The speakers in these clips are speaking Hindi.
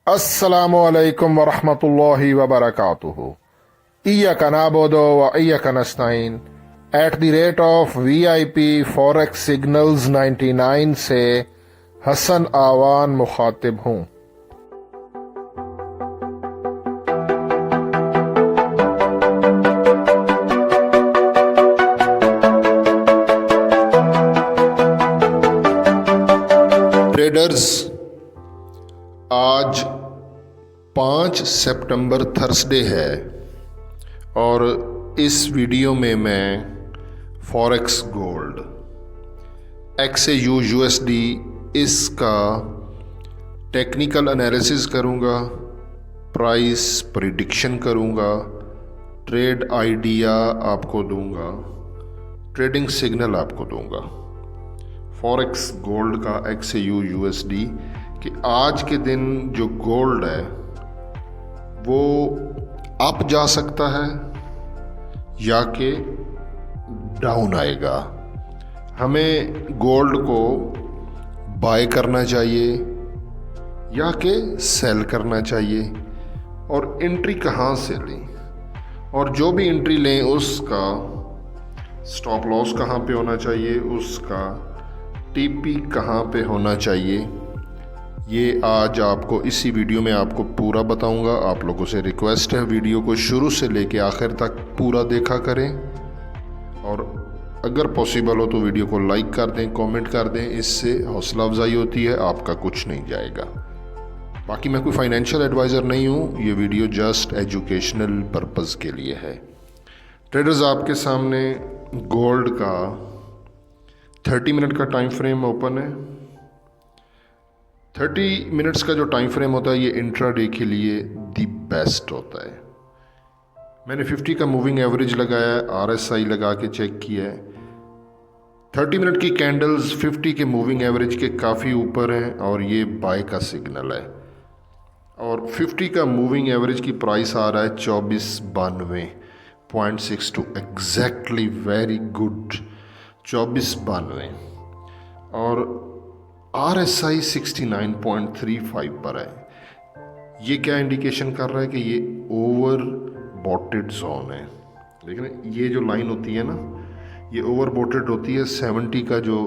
अस्सलामु अलैकुम वरहमतुल्लाहि वबरकातुहू। इय्याका नअबुदु व इय्याका नस्तईन @ VIP फॉरेक्स सिग्नल्स 99 से हसन आवान मुखातिब हूँ। ट्रेडर्स, आज 5 सितंबर थर्सडे है और इस वीडियो में मैं फॉरेक्स गोल्ड XAU USD इसका टेक्निकल एनालिसिस करूंगा, प्राइस प्रिडिक्शन करूंगा, ट्रेड आइडिया आपको दूंगा, ट्रेडिंग सिग्नल आपको दूंगा फॉरेक्स गोल्ड का XAU USD कि आज के दिन जो गोल्ड है वो अप जा सकता है या कि डाउन आएगा। हमें गोल्ड को बाय करना चाहिए या कि सेल करना चाहिए और एंट्री कहाँ से लें, और जो भी एंट्री लें उसका स्टॉप लॉस कहाँ पे होना चाहिए, उसका TP कहाँ पे होना चाहिए, ये आज आपको इसी वीडियो में आपको पूरा बताऊंगा। आप लोगों से रिक्वेस्ट है वीडियो को शुरू से लेके आखिर तक पूरा देखा करें और अगर पॉसिबल हो तो वीडियो को लाइक कर दें, कमेंट कर दें, इससे हौसला अफजाई होती है, आपका कुछ नहीं जाएगा। बाकी मैं कोई फाइनेंशियल एडवाइज़र नहीं हूँ, ये वीडियो जस्ट एजुकेशनल पर्पज़ के लिए है। ट्रेडर्स, आपके सामने गोल्ड का 30 मिनट का टाइम फ्रेम ओपन है। 30 मिनट्स का जो टाइम फ्रेम होता है ये इंट्राडे के लिए दी बेस्ट होता है। मैंने 50 का मूविंग एवरेज लगाया है, RSI लगा के चेक किया है। 30 मिनट की कैंडल्स 50 के मूविंग एवरेज के काफ़ी ऊपर हैं और ये बाय का सिग्नल है। और 50 का मूविंग एवरेज की प्राइस आ रहा है 2492.62, एग्जैक्टली वेरी गुड 2492। और RSI 69.35 पर है। ये क्या इंडिकेशन कर रहा है कि ये ओवर बॉटेड जोन है। लेकिन ये जो लाइन होती है ना, ये ओवर बॉटेड होती है। 70 का जो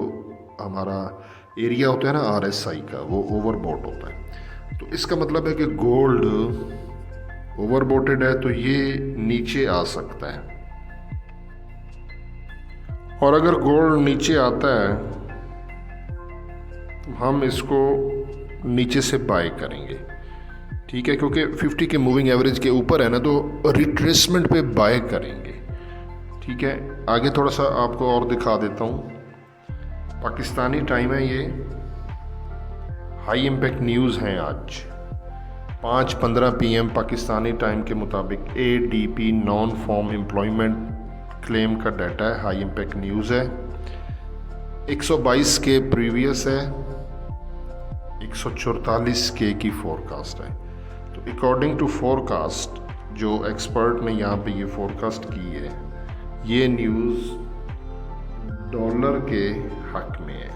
हमारा एरिया होता है ना RSI का, वो ओवर बॉट होता है। तो इसका मतलब है कि गोल्ड ओवर बॉटेड है, तो ये नीचे आ सकता है। और अगर गोल्ड नीचे आता है हम इसको नीचे से बाय करेंगे, ठीक है, क्योंकि 50 के मूविंग एवरेज के ऊपर है ना, तो रिट्रेसमेंट पे बाय करेंगे, ठीक है। आगे थोड़ा सा आपको और दिखा देता हूँ। पाकिस्तानी टाइम है, ये हाई इम्पैक्ट न्यूज़ हैं आज 5:15 PM पाकिस्तानी टाइम के मुताबिक। ADP non farm employment claim का डाटा है, हाई इम्पैक्ट न्यूज़ है। 122 के प्रीवियस है, 144 के की फोरकास्ट है। तो अकॉर्डिंग टू फोरकास्ट जो एक्सपर्ट ने यहाँ पे ये फोरकास्ट की है, ये न्यूज़ डॉलर के हक में है।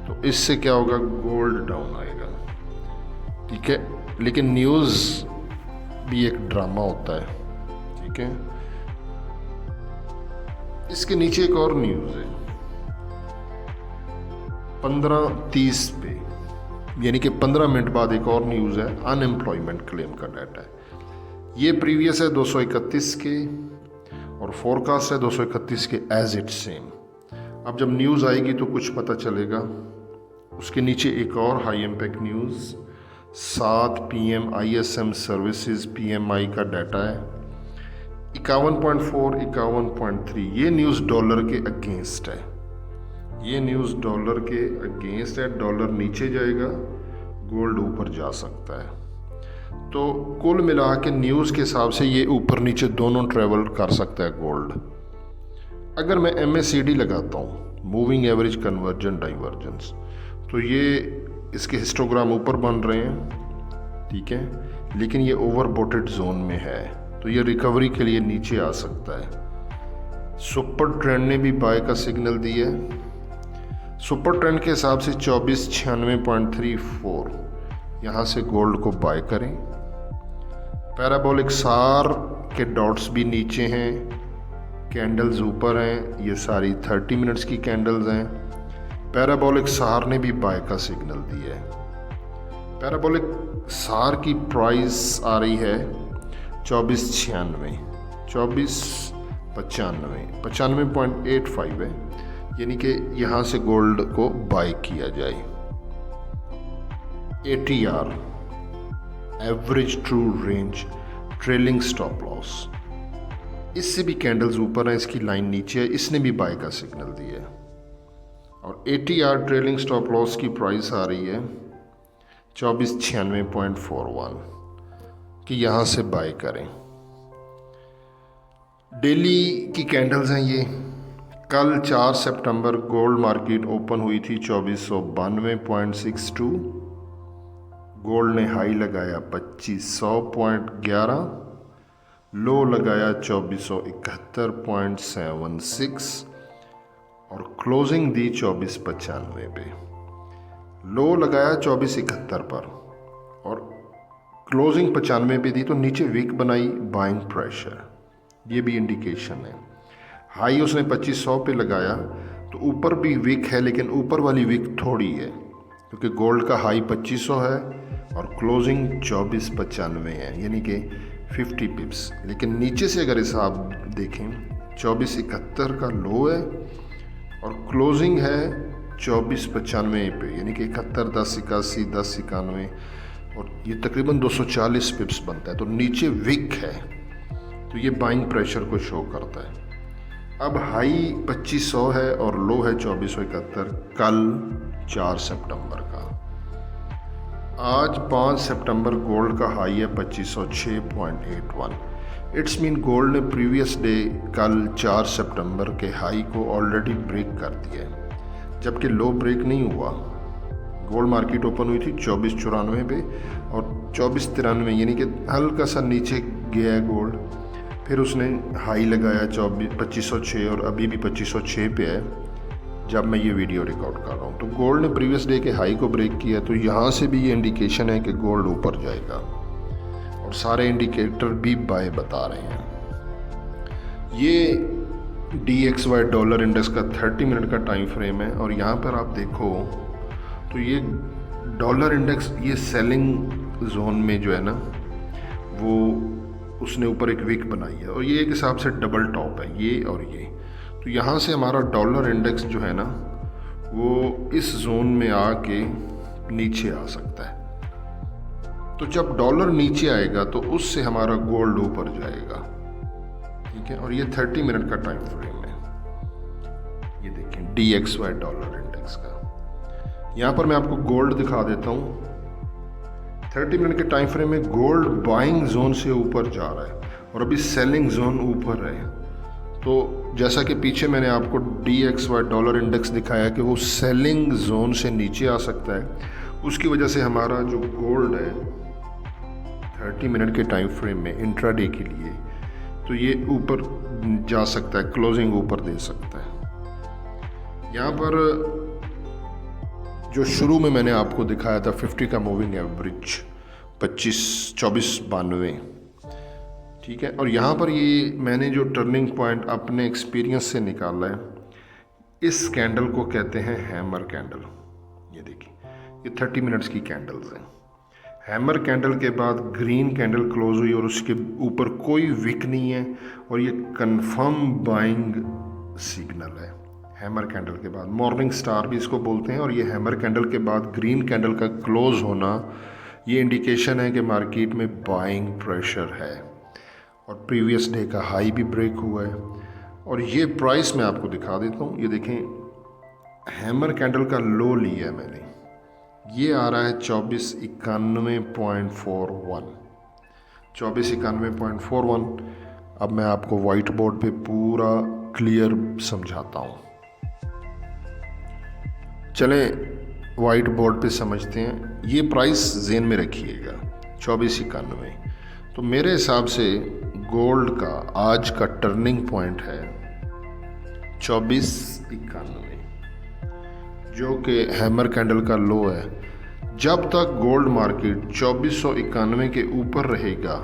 तो इससे क्या होगा, गोल्ड डाउन आएगा, ठीक है। लेकिन न्यूज़ भी एक ड्रामा होता है, ठीक है। इसके नीचे एक और न्यूज़ है 15:30 पे, यानी कि 15 मिनट बाद एक और न्यूज़ है, अनएम्प्लॉयमेंट क्लेम का डाटा है। ये प्रीवियस है 231 के और फोरकास्ट है 231 के एज इट सेम। अब जब न्यूज़ आएगी तो कुछ पता चलेगा। उसके नीचे एक और high impact news 7 PM ISM services PMI का डाटा है 51.4, 51.3। ये न्यूज़ डॉलर के अगेंस्ट है, ये न्यूज़ डॉलर के अगेंस्ट है। डॉलर नीचे जाएगा, गोल्ड ऊपर जा सकता है। तो कुल मिला के न्यूज़ के हिसाब से ये ऊपर नीचे दोनों ट्रेवल कर सकता है गोल्ड। अगर मैं MACD लगाता हूँ, मूविंग एवरेज कन्वर्जन डाइवर्जेंस, तो ये इसके हिस्टोग्राम ऊपर बन रहे हैं, ठीक है, लेकिन ये ओवर बॉटेड जोन में है, तो ये रिकवरी के लिए नीचे आ सकता है। सुपर ट्रेंड ने भी बाय का सिग्नल दिया है। सुपर ट्रेंड के हिसाब से 2496.34 यहाँ से गोल्ड को बाय करें। पैराबोलिक सार के डॉट्स भी नीचे हैं, कैंडल्स ऊपर हैं, ये सारी 30 मिनट्स की कैंडल्स हैं। पैराबोलिक सार ने भी बाय का सिग्नल दिया है। पैराबोलिक सार की प्राइस आ रही है 2496, 2495, 95.85 है, यानी कि यहाँ से गोल्ड को बाय किया जाए। ATR average true range trailing stop loss, इससे भी कैंडल्स ऊपर है, इसकी लाइन नीचे है, इसने भी बाय का सिग्नल दिया है। और ATR ट्रेलिंग स्टॉप लॉस की प्राइस आ रही है 2496.41 कि यहाँ से बाय करें। डेली की कैंडल्स हैं ये। कल 4 सितंबर गोल्ड मार्केट ओपन हुई थी 2492.62, गोल्ड ने हाई लगाया 2500.11, लो लगाया 2471.76 और क्लोजिंग दी 2495 पे। लो लगाया 2471 पर और क्लोजिंग 95 पे दी, तो नीचे वीक बनाई, बाइंग प्रेशर, ये भी इंडिकेशन है। हाई उसने 2500 पे लगाया तो ऊपर भी वीक है, लेकिन ऊपर वाली वीक थोड़ी है क्योंकि गोल्ड का हाई 2500 है और क्लोजिंग 2495 है, यानी कि 50 पिप्स। लेकिन नीचे से अगर हिसाब देखें 2471 का लो है और क्लोजिंग है 2495 पे, यानी कि 71, 1081, 1091 और ये तकरीबन 240 पिप्स बनता है, तो नीचे विक है, तो ये बाइंग प्रेशर को शो करता है। अब हाई 2500 है और लो है 2471 कल 4 सितंबर का। आज 5 सितंबर गोल्ड का हाई है 2506.81। इट्स मीन गोल्ड ने प्रीवियस डे कल 4 सितंबर के हाई को ऑलरेडी ब्रेक कर दिया है, जबकि लो ब्रेक नहीं हुआ। गोल्ड मार्केट ओपन हुई थी 2494 पे और 2493, यानी कि हल्का सा नीचे गया है गोल्ड, फिर उसने हाई लगाया 2506 और अभी भी 2506 पे है जब मैं ये वीडियो रिकॉर्ड कर रहा हूँ। तो गोल्ड ने प्रीवियस डे के हाई को ब्रेक किया, तो यहाँ से भी ये इंडिकेशन है कि गोल्ड ऊपर जाएगा और सारे इंडिकेटर भी बाय बता रहे हैं। ये DXY डॉलर इंडेक्स का 30 मिनट का टाइम फ्रेम है और यहाँ पर आप देखो तो ये डॉलर इंडेक्स ये सेलिंग जोन में जो है ना, वो उसने ऊपर एक विक बनाई है और ये एक हिसाब से डबल टॉप है, ये और ये। तो यहाँ से हमारा डॉलर इंडेक्स जो है ना, वो इस जोन में आके नीचे आ सकता है। तो जब डॉलर नीचे आएगा तो उससे हमारा गोल्ड ऊपर जाएगा, ठीक है। और ये 30 मिनट का टाइम फ्रेम है, ये देखें DXY डॉलर इंडेक्स का। यहाँ पर मैं आपको गोल्ड दिखा देता हूँ। 30 मिनट के टाइम फ्रेम में गोल्ड बाइंग जोन से ऊपर जा रहा है और अभी सेलिंग जोन ऊपर है। तो जैसा कि पीछे मैंने आपको DXY डॉलर इंडेक्स दिखाया कि वो सेलिंग जोन से नीचे आ सकता है, उसकी वजह से हमारा जो गोल्ड है 30 मिनट के टाइम फ्रेम में इंट्राडे के लिए, तो ये ऊपर जा सकता है, क्लोजिंग ऊपर दे सकता है। यहाँ पर जो शुरू में मैंने आपको दिखाया था 50 का मूविंग एवरेज 2492, ठीक है। और यहाँ पर ये मैंने जो टर्निंग पॉइंट अपने एक्सपीरियंस से निकाला है, इस कैंडल को कहते हैं हैमर कैंडल। ये देखिए, ये 30 मिनट्स की कैंडल्स हैं। हैमर कैंडल के बाद ग्रीन कैंडल क्लोज हुई और उसके ऊपर कोई विक नहीं है और ये कंफर्म बाइंग सिग्नल है। हैमर कैंडल के बाद मॉर्निंग स्टार भी इसको बोलते हैं, और ये हैमर कैंडल के बाद ग्रीन कैंडल का क्लोज होना ये इंडिकेशन है कि मार्केट में बाइंग प्रेशर है और प्रीवियस डे का हाई भी ब्रेक हुआ है। और ये प्राइस मैं आपको दिखा देता हूँ, ये देखें हैमर कैंडल का लो लिया है मैंने, ये आ रहा है 2491.41, 2491.41। अब मैं आपको वाइट बोर्ड पे पूरा क्लियर समझाता हूँ। चलें वाइट बोर्ड पे समझते हैं। ये प्राइस जेन में रखिएगा 2491। तो मेरे हिसाब से गोल्ड का आज का टर्निंग पॉइंट है 2491, जो कि हैमर कैंडल का लो है। जब तक गोल्ड मार्केट 2491 के ऊपर रहेगा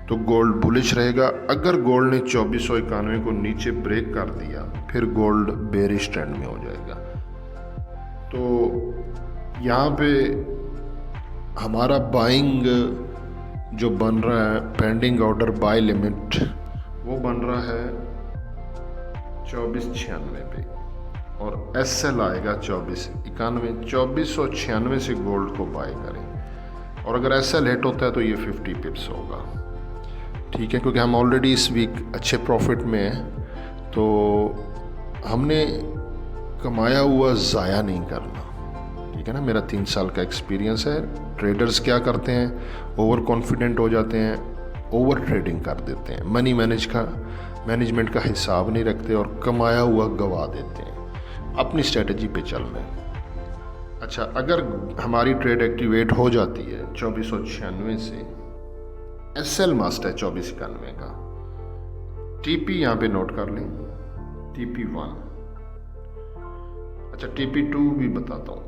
तो गोल्ड बुलिश रहेगा। अगर गोल्ड ने 2491 को नीचे ब्रेक कर दिया फिर गोल्ड बेरिश ट्रेंड में हो जाएगा। तो यहाँ पे हमारा बाइंग जो बन रहा है, पेंडिंग ऑर्डर बाय लिमिट, वो बन रहा है 2496 पे और SL आएगा 2491। 2496 से गोल्ड को बाय करें और अगर SL हिट होता है तो ये 50 पिप्स होगा, ठीक है, क्योंकि हम ऑलरेडी इस वीक अच्छे प्रॉफिट में हैं, तो हमने कमाया हुआ ज़ाया नहीं करना, ठीक है ना। मेरा 3 साल का एक्सपीरियंस है। ट्रेडर्स क्या करते हैं, ओवर कॉन्फिडेंट हो जाते हैं, ओवर ट्रेडिंग कर देते हैं, मनी मैनेजमेंट का हिसाब नहीं रखते और कमाया हुआ गवा देते हैं अपनी स्ट्रेटजी पे चल में। अच्छा, अगर हमारी ट्रेड एक्टिवेट हो जाती है 2496 से, SL मस्ट है 2491 का। TP यहाँ पे नोट कर लें, TP1। अच्छा, TP2 भी बताता हूँ।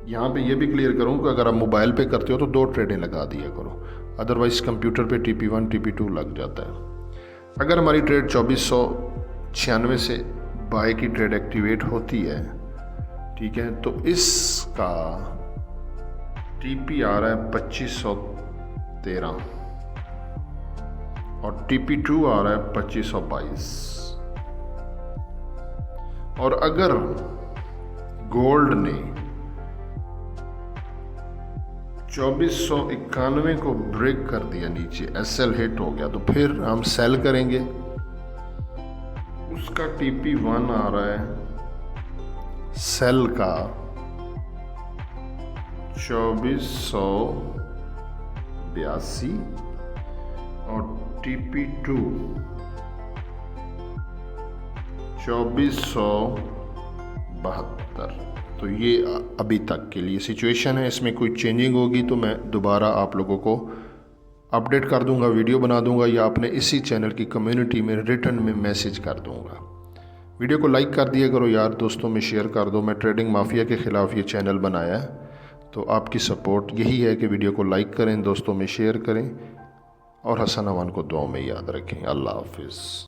यहाँ पे ये भी क्लियर करूँ कि अगर आप मोबाइल पे करते हो तो 2 ट्रेडें लगा दिया करो, अदरवाइज कंप्यूटर पे TP1 TP2 लग जाता है। अगर हमारी ट्रेड 2496 से बाय की ट्रेड एक्टिवेट होती है, ठीक है, तो इसका TP आ रहा है 2513 और TP2 आ रहा है 2522। और अगर गोल्ड ने 2491 को ब्रेक कर दिया नीचे, SL हिट हो गया, तो फिर हम सेल करेंगे। उसका TP1 आ रहा है सेल का 2482 और TP2 2472। तो ये अभी तक के लिए सिचुएशन है। इसमें कोई चेंजिंग होगी तो मैं दोबारा आप लोगों को अपडेट कर दूंगा, वीडियो बना दूंगा या अपने इसी चैनल की कम्युनिटी में रिटर्न में मैसेज कर दूंगा। वीडियो को लाइक कर दिया करो यार, दोस्तों में शेयर कर दो। मैं ट्रेडिंग माफिया के ख़िलाफ़ ये चैनल बनाया है, तो आपकी सपोर्ट यही है कि वीडियो को लाइक करें, दोस्तों में शेयर करें और हसन अमान को दुआ में याद रखें। अल्लाह हाफिज़।